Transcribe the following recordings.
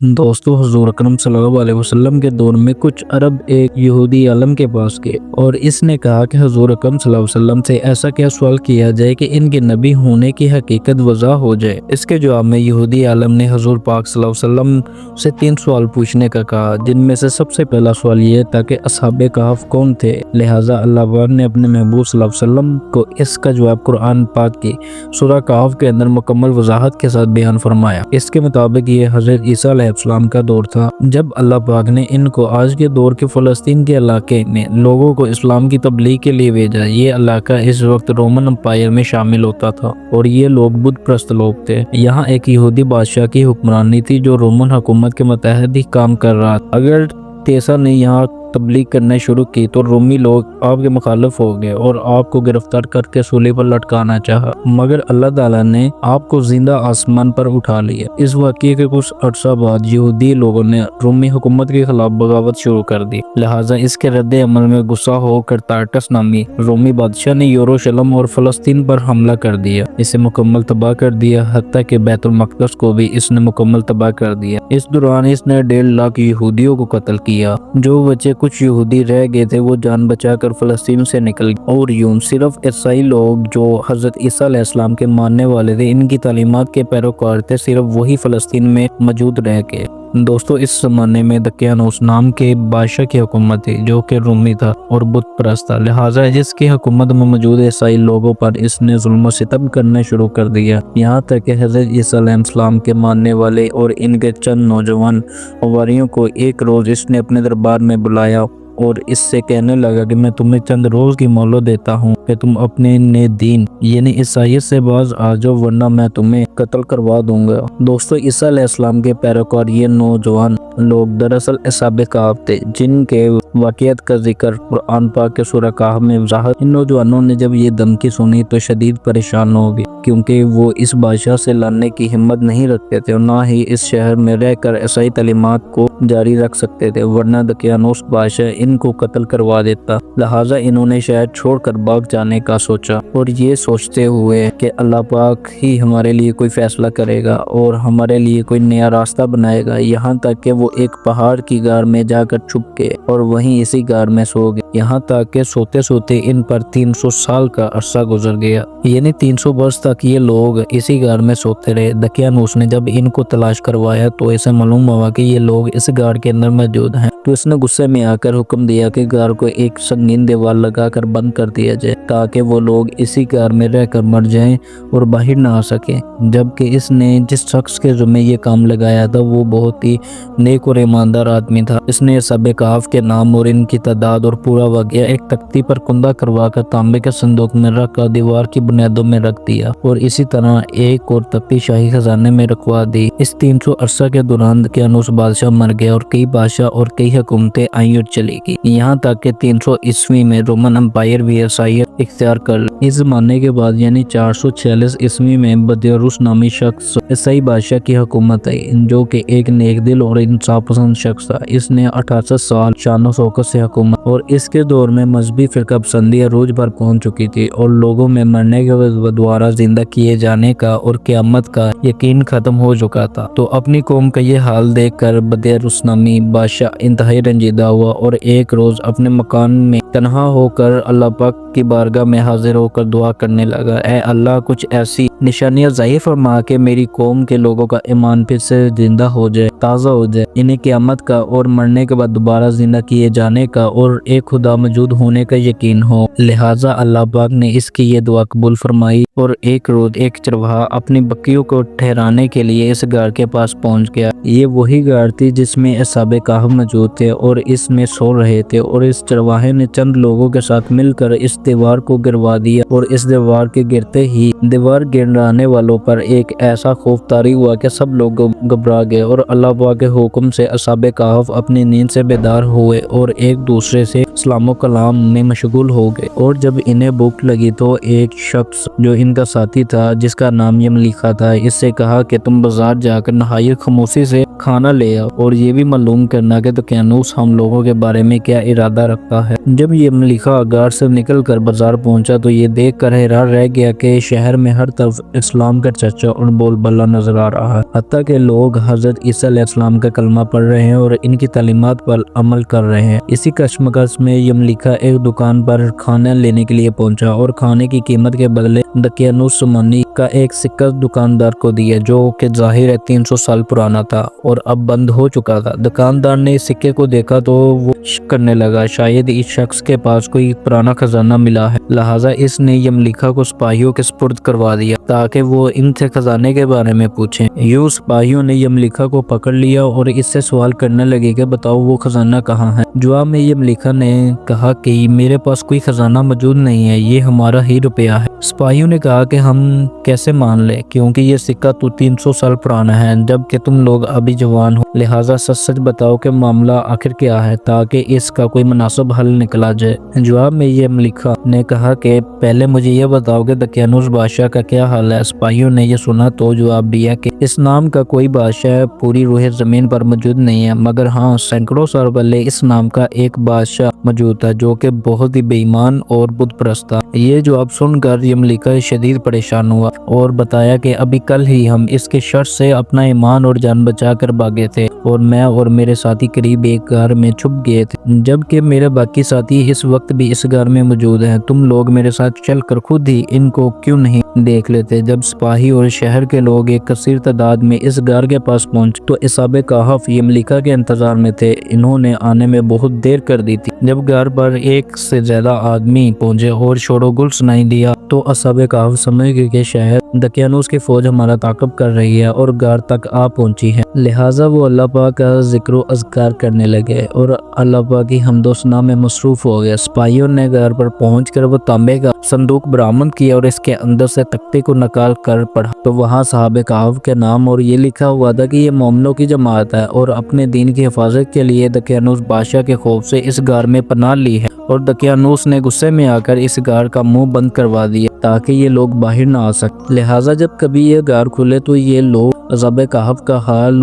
دوستو حضور اکرم صلی اللہ علیہ وسلم کے دور میں کچھ عرب ایک یہودی عالم کے پاس گئے اور اس نے کہا کہ حضور اکرم صلی اللہ علیہ وسلم سے ایسا کیا سوال کیا جائے کہ ان کے نبی ہونے کی حقیقت وضاح ہو جائے۔ اس کے جواب میں یہودی عالم نے حضور پاک صلی اللہ علیہ وسلم سے 3 سوال پوچھنے کا کہا، جن میں سے سب سے پہلا سوال یہ تھا کہ اصحاب کہف کون تھے۔ لہٰذا اللہ پاک نے اپنے محبوب صلی اللہ علیہ وسلم کو اس کا جواب قرآن پاک کی سورہ کہف کے اندر مکمل وضاحت کے ساتھ بیان فرمایا۔ اس کے مطابق یہ حضرت عیسیٰ علیہ السلام کا دور تھا جب اللہ پاک نے ان کو آج کے دور کے فلسطین کے علاقے میں لوگوں کو اسلام کی تبلیغ کے لیے بھیجا۔ یہ علاقہ اس وقت رومن امپائر میں شامل ہوتا تھا اور یہ لوگ بت پرست لوگ تھے۔ یہاں ایک یہودی بادشاہ کی حکمرانی تھی جو رومن حکومت کے متحد ہی کام کر رہا تھا۔ اگر تیسا نے یہاں تبلیغ کرنا شروع کی تو رومی لوگ آپ کے مخالف ہو گئے اور آپ کو گرفتار کر کے سولی پر لٹکانا چاہا، مگر اللہ تعالیٰ نے آپ کو زندہ آسمان پر اٹھا لیا۔ اس واقعے کے کچھ عرصہ بعد یہودی لوگوں نے رومی حکومت کے خلاف بغاوت شروع کر دی۔ لہٰذا اس کے رد عمل میں غصہ ہو کر ٹائٹس نامی رومی بادشاہ نے یروشلم اور فلسطین پر حملہ کر دیا، اسے مکمل تباہ کر دیا، حتیٰ کہ بیت المقدس کو بھی اس نے مکمل تباہ کر دیا۔ اس دوران اس نے 1.5 لاکھ یہودیوں کو قتل کیا۔ جو بچے کچھ یہودی رہ گئے تھے وہ جان بچا کر فلسطین سے نکل گئے، اور یوں صرف عیسائی لوگ جو حضرت عیسیٰ علیہ السلام کے ماننے والے تھے، ان کی تعلیمات کے پیروکار تھے، صرف وہی فلسطین میں موجود رہ گئے۔ دوستو اس زمانے میں دقیانوس نام کے بادشاہ کی حکومت تھی جو کہ رومی تھا اور بت پرست تھا۔ لہٰذا اس کی حکومت میں موجود عیسائی لوگوں پر اس نے ظلم و ستم کرنا شروع کر دیا، یہاں تک کہ حضرت عیسیٰ علیہ السلام کے ماننے والے اور ان کے چند نوجوان حواریوں کو ایک روز اس نے اپنے دربار میں بلایا اور اس سے کہنے لگا کہ میں تمہیں چند روز کی مہلت دیتا ہوں کہ تم اپنے نئے دین یعنی عیسائیت سے باز آ جاؤ، ورنہ میں تمہیں قتل کروا دوں گا۔ دوستو عیسیٰ علیہ السلام کے پیروکار یہ نوجوان لوگ دراصل اصحاب کہف تھے، جن کے واقعات کا ذکر قرآن پاک کے سورہ کہف میں وضاحت۔ ان نوجوانوں نے جب یہ دھمکی سنی تو شدید پریشان ہو گئے، کیونکہ وہ اس بادشاہ سے لڑنے کی ہمت نہیں رکھتے تھے اور نہ ہی اس شہر میں رہ کر عیسائی تعلیمات کو جاری رکھ سکتے تھے، ورنہ دقیانوس بادشاہ ان کو قتل کروا دیتا۔ لہٰذا انہوں نے شہر چھوڑ کر بھاگ جانے کا سوچا، اور یہ سوچتے ہوئے کہ اللہ پاک ہی ہمارے لیے کوئی فیصلہ کرے گا اور ہمارے لیے کوئی نیا راستہ بنائے گا، یہاں تک کہ وہ ایک پہاڑ کی غار میں جا کر چھپ گئے اور وہیں اسی غار میں سو گئے، یہاں تک کہ سوتے سوتے ان پر 300 سال کا عرصہ گزر گیا، یعنی 300 برس تک یہ لوگ اسی غار میں سوتے رہے۔ دقیانوس نے جب ان کو تلاش کروایا تو اسے معلوم ہوا کہ یہ لوگ اس غار کے اندر موجود ہیں، تو اس نے غصے میں آ کر حکم دیا کہ غار کو ایک سنگین دیوار لگا کر بند کر دیا جائے تاکہ وہ لوگ اسی غار میں رہ کر مر جائیں اور باہر نہ آ سکیں۔ جبکہ اس نے جس شخص کے ذمہ یہ کام لگایا تھا وہ بہت ہی نیک اور ایماندار آدمی تھا۔ اس نے اصحاب کہف کے نام اور ان کی تعداد اور پورا واقعہ ایک تختی پر کندہ کروا کر تانبے کے صندوق میں رکھ کر دیوار کی بنیادوں میں رکھ دیا، اور اسی طرح ایک اور تختی شاہی خزانے میں رکھوا دی۔ اس 300 عرصہ کے دوران دقیانوس بادشاہ مر گیا اور کئی بادشاہ اور کئی حکومتیں آئیں اور چلی گئی، یہاں تک کہ 300 عیسوی میں رومن امپائر بھی عیسائیت اختیار کر لی۔ اس زمانے کے بعد یعنی 446 عیسوی میں بدیروس نامی شخص عیسائی بادشاہ کی حکومت آئی، جو کہ ایک نیک دل اور انصاف پسند شخص تھا۔ اس نے 68 سال شان و شوکت سے حکومت، اور اس کے دور میں مذہبی فرقہ پسندی عروج پر پہنچ چکی تھی اور لوگوں میں مرنے کے بعد دوبارہ زندہ کیے جانے کا اور قیامت کا یقین ختم ہو چکا تھا۔ تو اپنی قوم کا یہ حال دیکھ کر بدیروس نامی بادشاہ انتہائی رنجیدہ ہوا اور ایک روز اپنے مکان میں تنہا ہو کر اللہ پاک کی بارگاہ میں حاضر ہو کر دعا کرنے لگا، اے اللہ کچھ ایسی نشانیاں ظاہر فرما کہ میری قوم کے لوگوں کا ایمان پھر سے زندہ ہو جائے، تازہ ہو جائے، انہیں قیامت کا اور مرنے کے بعد دوبارہ زندہ کیے جانے کا اور ایک خدا موجود ہونے کا یقین ہو۔ لہٰذا اللہ پاک نے اس کی یہ دعا قبول فرمائی، اور ایک روز ایک چرواہا اپنی بکریوں کو ٹھہرانے کے لیے اس غار کے پاس پہنچ گیا۔ یہ وہی غار تھی جس میں اصحاب کہف موجود تھے اور اس میں سو رہے تھے، اور اس چرواہے نے چند لوگوں کے ساتھ مل کر اس دیوار کو گروا دیا، اور اس دیوار کے گرتے ہی دیوار گرانے والوں پر ایک ایسا خوف طاری ہوا کہ سب لوگ گھبرا گئے، اور اللہ پاک کے حکم سے اصحاب کہف اپنی نیند سے بیدار ہوئے اور ایک دوسرے سے سلام و کلام میں مشغول ہو گئے۔ اور جب انہیں بھوک لگی تو ایک شخص جو ان کا ساتھی تھا جس کا نام یملیخا تھا، اس سے کہا کہ تم بازار جا کر نہایت خاموشی سے खाना ले आओ और ये भी मालूम करना कि दकियानूस हम लोगों के बारे में क्या इरादा रखता है। जब यमलीखा गार से निकलकर बाजार पहुंचा तो ये देख कर हैरान रह गया कि शहर में हर तरफ इस्लाम का चर्चा और बोलबाला नजर आ रहा है। हत्ता के लोग हजरत ईसा अलैहिस्सलाम का कलमा पढ़ रहे हैं और इनकी तालीमात पर अमल कर रहे हैं। इसी कशमकश में यमलीखा एक दुकान पर खाना लेने के लिए पहुंचा और खाने की कीमत के बदले दकियानूस सुमानी का एक सिक्का दुकानदार को दिया, जो कि जाहिर है 300 साल पुराना था और अब बंद हो चुका था। दुकानदार ने इस सिक्के को देखा तो वो शक करने लगा, शायद इस शख्स के पास कोई पुराना खजाना मिला है। लिहाजा इसने यमलीखा को सिपाहियों के सुपुर्द करवा दिया ताकि वो इनसे खजाने के बारे में पूछें। यूं सिपाहियों ने यमलीखा को पकड़ लिया और इससे सवाल करने लगे कि बताओ वो खजाना कहाँ है। जवाब में यमलीखा ने कहा कि मेरे पास कोई खजाना मौजूद नहीं है, ये हमारा ही रुपया है। सिपाहियों ने कहा कि हम कैसे मान ले, क्योंकि ये सिक्का तो 300 साल पुराना है, जबकि तुम लोग अभी जवान हो। लिहाजा सच सच बताओ कि मामला आखिर क्या है ताकि इसका कोई मुनासिब हल निकला जाए। जवाब में यमलीखा ने कहा कि पहले मुझे ये बताओ कि दकियानूस बादशाह का क्या हाल है। सिपाहियों ने ये सुना तो जवाब दिया कि इस नाम का कोई बादशाह पूरी रूह जमीन पर मौजूद नहीं है, मगर हाँ सैकड़ों साल पहले इस नाम का एक बादशाह मौजूद था जो कि बहुत ही बेईमान और बुत परस्त था। ये जवाब सुनकर यमलीखा शदीद परेशान हुआ और बताया कि अभी कल ही हम इसके शर से अपना ईमान और जान बचा कर भागे थे और मैं और मेरे साथी करीब एक घर में छुप गए थे, जबकि मेरे बाकी साथी इस वक्त भी इस घर में मौजूद हैं। तुम लोग मेरे साथ चलकर खुद ही इनको क्यों नहीं देख लेते। जब सिपाही और शहर के लोग एक कसीर तादाद में इस घर के पास पहुंचे तो असहाबे कहफ यमलीखा के इंतजार में थे। इन्होंने आने में बहुत देर कर दी थी। जब घर पर एक से ज्यादा आदमी पहुंचे और शोरगुल सुनाई दिया तो असहाबे कहफ समझ गए कि शायद दकियानूस की फौज हमारा ताक़ब कर रही है और घर तक आ पहुंची है। लिहाजा वो अल्लाह पाक का जिक्र अज़कार करने लगे और अल्लाह पाक की हम्दो सना में मसरूफ हो गया। सिपाहियों ने घर पर पहुंचकर वो तांबे का संदूक बरामद किया और इसके अंदर से तख्ते को निकाल कर पढ़ा तो वहाँ सहाबे कहफ के नाम और ये लिखा हुआ था कि ये मोमिनों की जमात है और अपने दीन की हिफाजत के लिए दकियानूस बादशाह के खौफ से इस घर में पनाह ली है। और दकियानूस ने गुस्से में आकर इस घर का मुंह बंद करवा दिया ताकि ये लोग बाहर ना आ सके। लिहाजा जब कभी ये घर खुले तो ये लोग असहाबे कहफ का हाल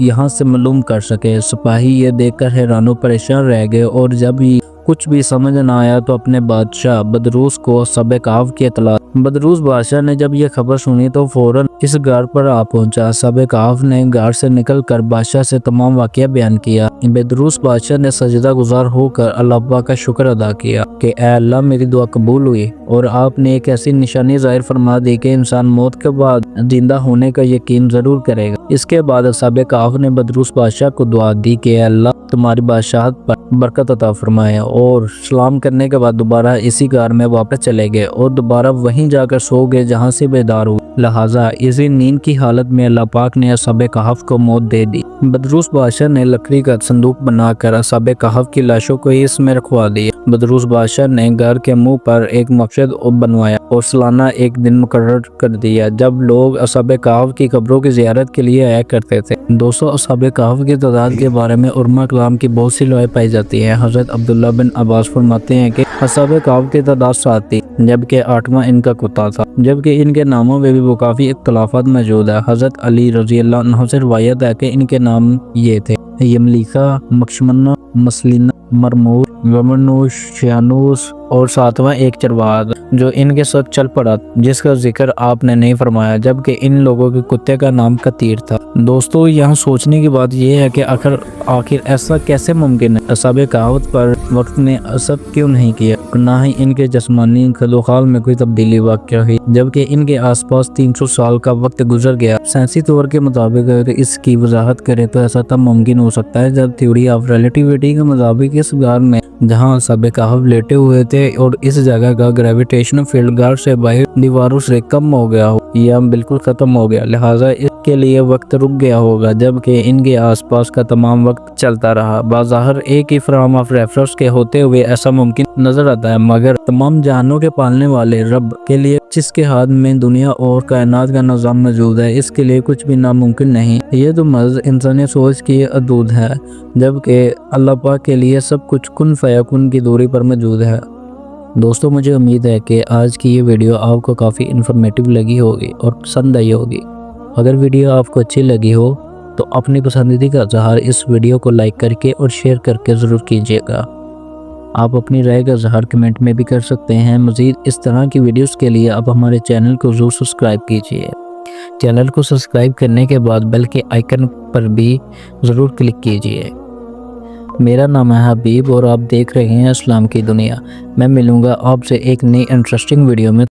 यहाँ से मालूम कर सके। सिपाही ये देखकर हैरानो परेशान रह गए और जब ही कुछ भी समझ न आया तो अपने बादशाह बदरूस को असहाबे कहफ की इत्तला। बदरूस बादशाह ने जब ये खबर सुनी तो फौरन इस घर पर आ पहुंचा। असहाबे कहफ ने घर से निकलकर बादशाह से तमाम वाक़या बयान किया। बदरूस बादशाह ने सजदा गुजार होकर अल्लाह पाक का शुक्र अदा किया कि ऐ अल्लाह मेरी दुआ कबूल हुई और आपने एक ऐसी निशानी जाहिर फरमा दी कि इंसान मौत के बाद जिंदा होने का यकीन जरूर करेगा। इसके बाद असहाबे कहफ ने बदरूस बादशाह को दुआ दी कि अल्लाह तुम्हारी बादशाहत पर बरकत अता फरमाए और सलाम करने के बाद दोबारा इसी घर में वापस चले गए और दोबारा वहीं जाकर सो गए जहां से बेदार हुए। लिहाजा इसी नींद की हालत में अल्लाह पाक ने असहाबे कहफ को मौत दे दी। बदरूस बादशाह ने लकड़ी का संदूक बनाकर असहाबे कहफ की लाशों को इसमें रखवा दिया। बदरूस बादशाह ने घर के मुंह पर एक मस्जिद बनवाया और सालाना एक दिन मुकर्रर कर दिया जब लोग असहाबे कहफ की कब्रों की ज़ियारत के लिए आया करते थे। दोस्तों, असहाबे कहफ की तादाद के बारे में उलमा कलाम की बहुत सी राय पाई जाती है। हजरत अब्दुल्ला बिन अब्बास फरमाते हैं कि असहाबे कहफ की तादाद 7 थी, जबकि 8वां इनका कुत्ता था, जबकि इनके नामों में भी वो काफ़ी इख्तलाफात मौजूद है। हजरत अली रज़ी अल्लाह अन्हु से रिवायत है कि इनके नाम ये थे यमलीखा, मक्षमना, मसलिना, मरमूर, वमनूश, शियानूस और 7वां एक चरवाद जो इनके साथ चल पड़ा जिसका जिक्र आपने नहीं फरमाया, जबकि इन लोगों के कुत्ते का नाम कतीर था। दोस्तों, यहाँ सोचने की बात यह है कि आखिर ऐसा कैसे मुमकिन है। असहाबे कहफ पर वक्त ने असर क्यों नहीं किया, ना ही इनके जिस्मानी खलोखाल में कोई तब्दीली वाक़या हुई, जबकि इनके आसपास 300 साल का वक्त गुजर गया। साइंसी तौर के मुताबिक अगर इसकी वजाहत करें तो ऐसा तब मुमकिन हो सकता है जब थ्योरी ऑफ रिलेटिविटी के मुताबिक इस घर में जहां असहाबे कहफ लेटे हुए थे और इस जगह का ग्रेविटेशनल फील्ड घर से बाहर दीवारों से कम हो गया हो या बिल्कुल खत्म हो गया, लिहाजा इसके लिए वक्त रुक गया होगा, जबकि इनके आसपास का तमाम वक्त चलता रहा। बाज़ाहिर एक ही फ्रेम ऑफ रेफरेंस के होते हुए ऐसा मुमकिन नजर आता है, मगर तमाम जानों के पालने वाले रब के लिए जिसके हाथ में दुनिया और कायनात का निज़ाम मौजूद है, इसके लिए कुछ भी नामुमकिन नहीं। ये तो महज इंसानी सोच की हदूद है, जबकि अल्लाह पाक के लिए सब कुछ कुन फयाकुन की दूरी पर मौजूद है। दोस्तों, मुझे उम्मीद है कि आज की ये वीडियो आपको काफ़ी इन्फॉर्मेटिव लगी होगी और पसंद आई होगी। अगर वीडियो आपको अच्छी लगी हो तो अपनी पसंदीदा का इजहार इस वीडियो को लाइक करके और शेयर करके ज़रूर कीजिएगा। आप अपनी राय का इजहार कमेंट में भी कर सकते हैं। मज़ीद इस तरह की वीडियोस के लिए आप हमारे चैनल को ज़रूर सब्सक्राइब कीजिए। चैनल को सब्सक्राइब करने के बाद बेल के आइकन पर भी ज़रूर क्लिक कीजिए। मेरा नाम है हबीब और आप देख रहे हैं इस्लाम की दुनिया। मैं मिलूँगा आपसे एक नई इंटरेस्टिंग वीडियो में।